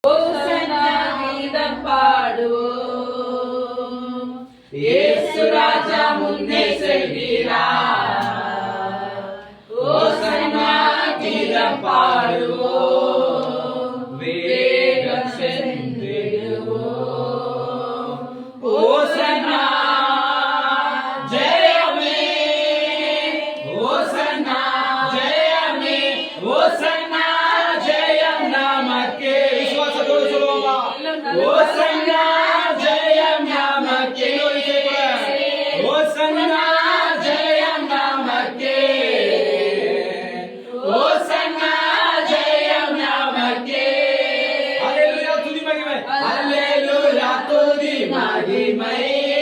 ஓசன்னா கீதம் பாடுவோம். இயேசு ராஜா முன்னே செல்கிறார். ஓசன்னா கீதம் பாடுவோம். வேகம் சென்றிடுவோம். ஓசன்னா ஜெயமே. ஓசன்னா ஜெயமே. ஓசன்னா ஜெயம் நமக்கே. விசுவாசத்தோடு சொல்லுவோமா? ஓசன்னா ஜெயம் நமக்கே. ஓசன்னா ஜெயம் நமக்கே. ஓசன்னா ஜெயம் நமக்கே. அல்லேலூயா துதி மகிமை. அல்லேலூயா துதி மகிமை.